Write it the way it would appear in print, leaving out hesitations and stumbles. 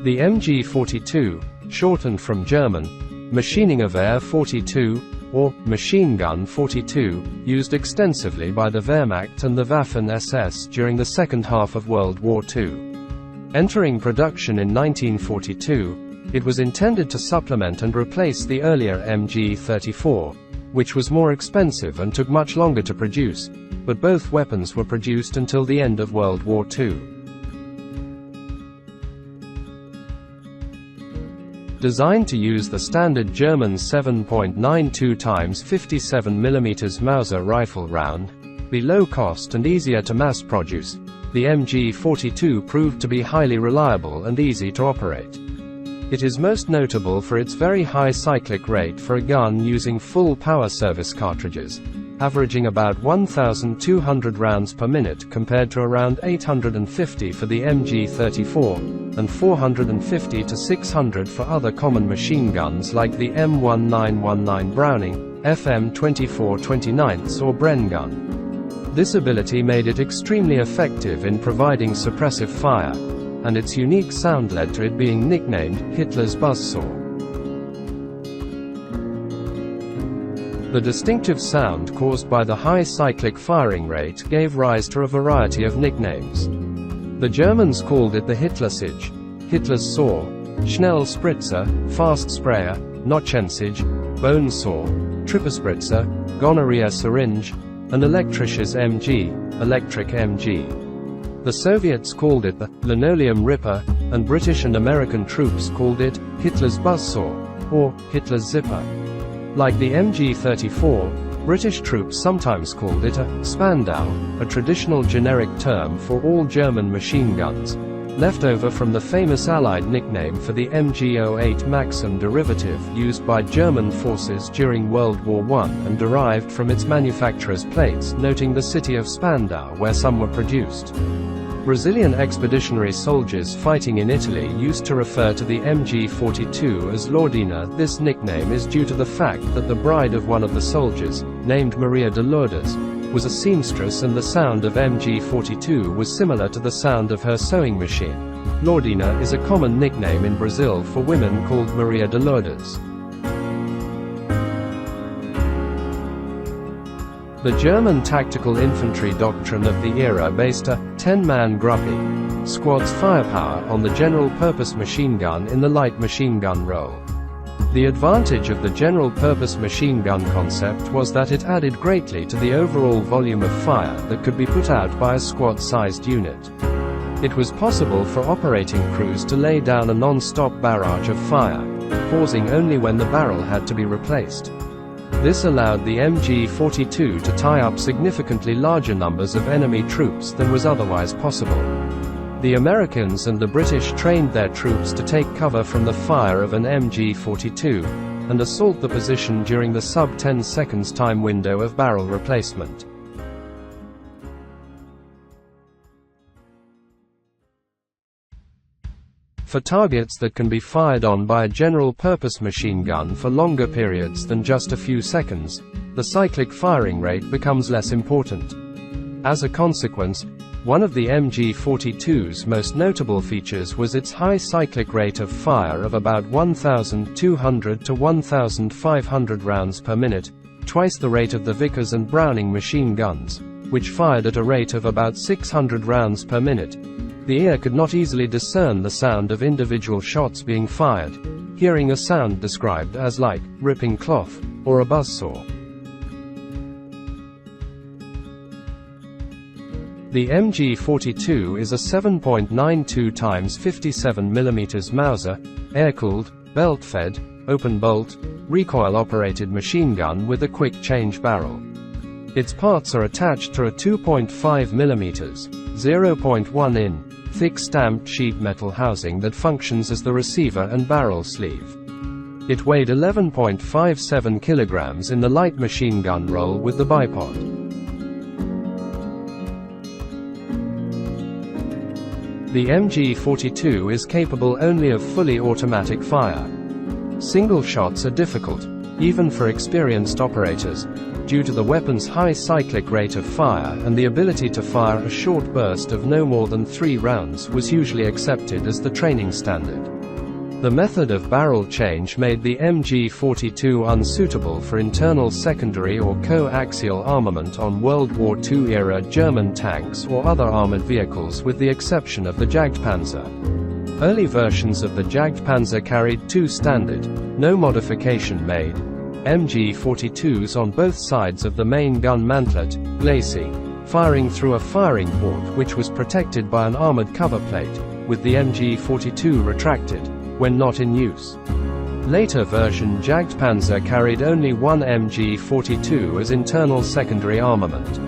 The MG42, shortened from German, Maschinengewehr 42, or Machine Gun 42, used extensively by the Wehrmacht and the Waffen-SS during the second half of World War II. Entering production in 1942, it was intended to supplement and replace the earlier MG34, which was more expensive and took much longer to produce, but both weapons were produced until the end of World War II. Designed to use the standard German 7.92 x 57 mm Mauser rifle round, be low cost and easier to mass produce, the MG42 proved to be highly reliable and easy to operate. It is most notable for its very high cyclic rate for a gun using full power service cartridges, averaging about 1,200 rounds per minute compared to around 850 for the MG34, and 450 to 600 for other common machine guns like the M1919 Browning, FM2429 or Bren gun. This ability made it extremely effective in providing suppressive fire, and its unique sound led to it being nicknamed Hitler's buzzsaw. The distinctive sound caused by the high cyclic firing rate gave rise to a variety of nicknames. The Germans called it the Hitlersich, Hitler's saw, Schnell Spritzer, fast sprayer, Notchensich, bone saw, Tripperspritzer, gonorrhea syringe, and elektrisches MG, electric MG. The Soviets called it the linoleum ripper, and British and American troops called it Hitler's buzzsaw, or Hitler's zipper. Like the MG34, British troops sometimes called it a Spandau, a traditional generic term for all German machine guns, left over from the famous Allied nickname for the MG08 Maxim derivative used by German forces during World War I and derived from its manufacturer's plates noting the city of Spandau where some were produced. Brazilian expeditionary soldiers fighting in Italy used to refer to the MG42 as Lordina. This nickname is due to the fact that the bride of one of the soldiers, named Maria de Lourdes, was a seamstress, and the sound of MG42 was similar to the sound of her sewing machine. Lordina is a common nickname in Brazil for women called Maria de Lourdes. The German tactical infantry doctrine of the era based a 10-man Gruppe squad's firepower on the general-purpose machine gun in the light machine gun role. The advantage of the general-purpose machine gun concept was that it added greatly to the overall volume of fire that could be put out by a squad-sized unit. It was possible for operating crews to lay down a non-stop barrage of fire, pausing only when the barrel had to be replaced. This allowed the MG42 to tie up significantly larger numbers of enemy troops than was otherwise possible. The Americans and the British trained their troops to take cover from the fire of an MG42, and assault the position during the sub-10 seconds time window of barrel replacement. For targets that can be fired on by a general-purpose machine gun for longer periods than just a few seconds, the cyclic firing rate becomes less important. As a consequence, one of the MG42's most notable features was its high cyclic rate of fire of about 1,200 to 1,500 rounds per minute, twice the rate of the Vickers and Browning machine guns, which fired at a rate of about 600 rounds per minute. The ear could not easily discern the sound of individual shots being fired, hearing a sound described as like ripping cloth or a buzzsaw. The MG42 is a 7.92 x 57 mm Mauser, air-cooled, belt-fed, open-bolt, recoil-operated machine gun with a quick-change barrel. Its parts are attached to a 2.5 mm, 0.1 in, thick stamped sheet metal housing that functions as the receiver and barrel sleeve. It weighed 11.57 kilograms in the light machine gun roll with the bipod. The MG42 is capable only of fully automatic fire. Single shots are difficult, even for experienced operators, due to the weapon's high cyclic rate of fire and the ability to fire a short burst of no more than 3 rounds was usually accepted as the training standard. The method of barrel change made the MG42 unsuitable for internal secondary or coaxial armament on World War II-era German tanks or other armored vehicles with the exception of the Jagdpanzer. Early versions of the Jagdpanzer carried 2 standard, no modification made, MG42s on both sides of the main gun mantlet, glacis, firing through a firing port which was protected by an armored cover plate, with the MG42 retracted, when not in use. Later version Jagdpanzer carried only one MG42 as internal secondary armament.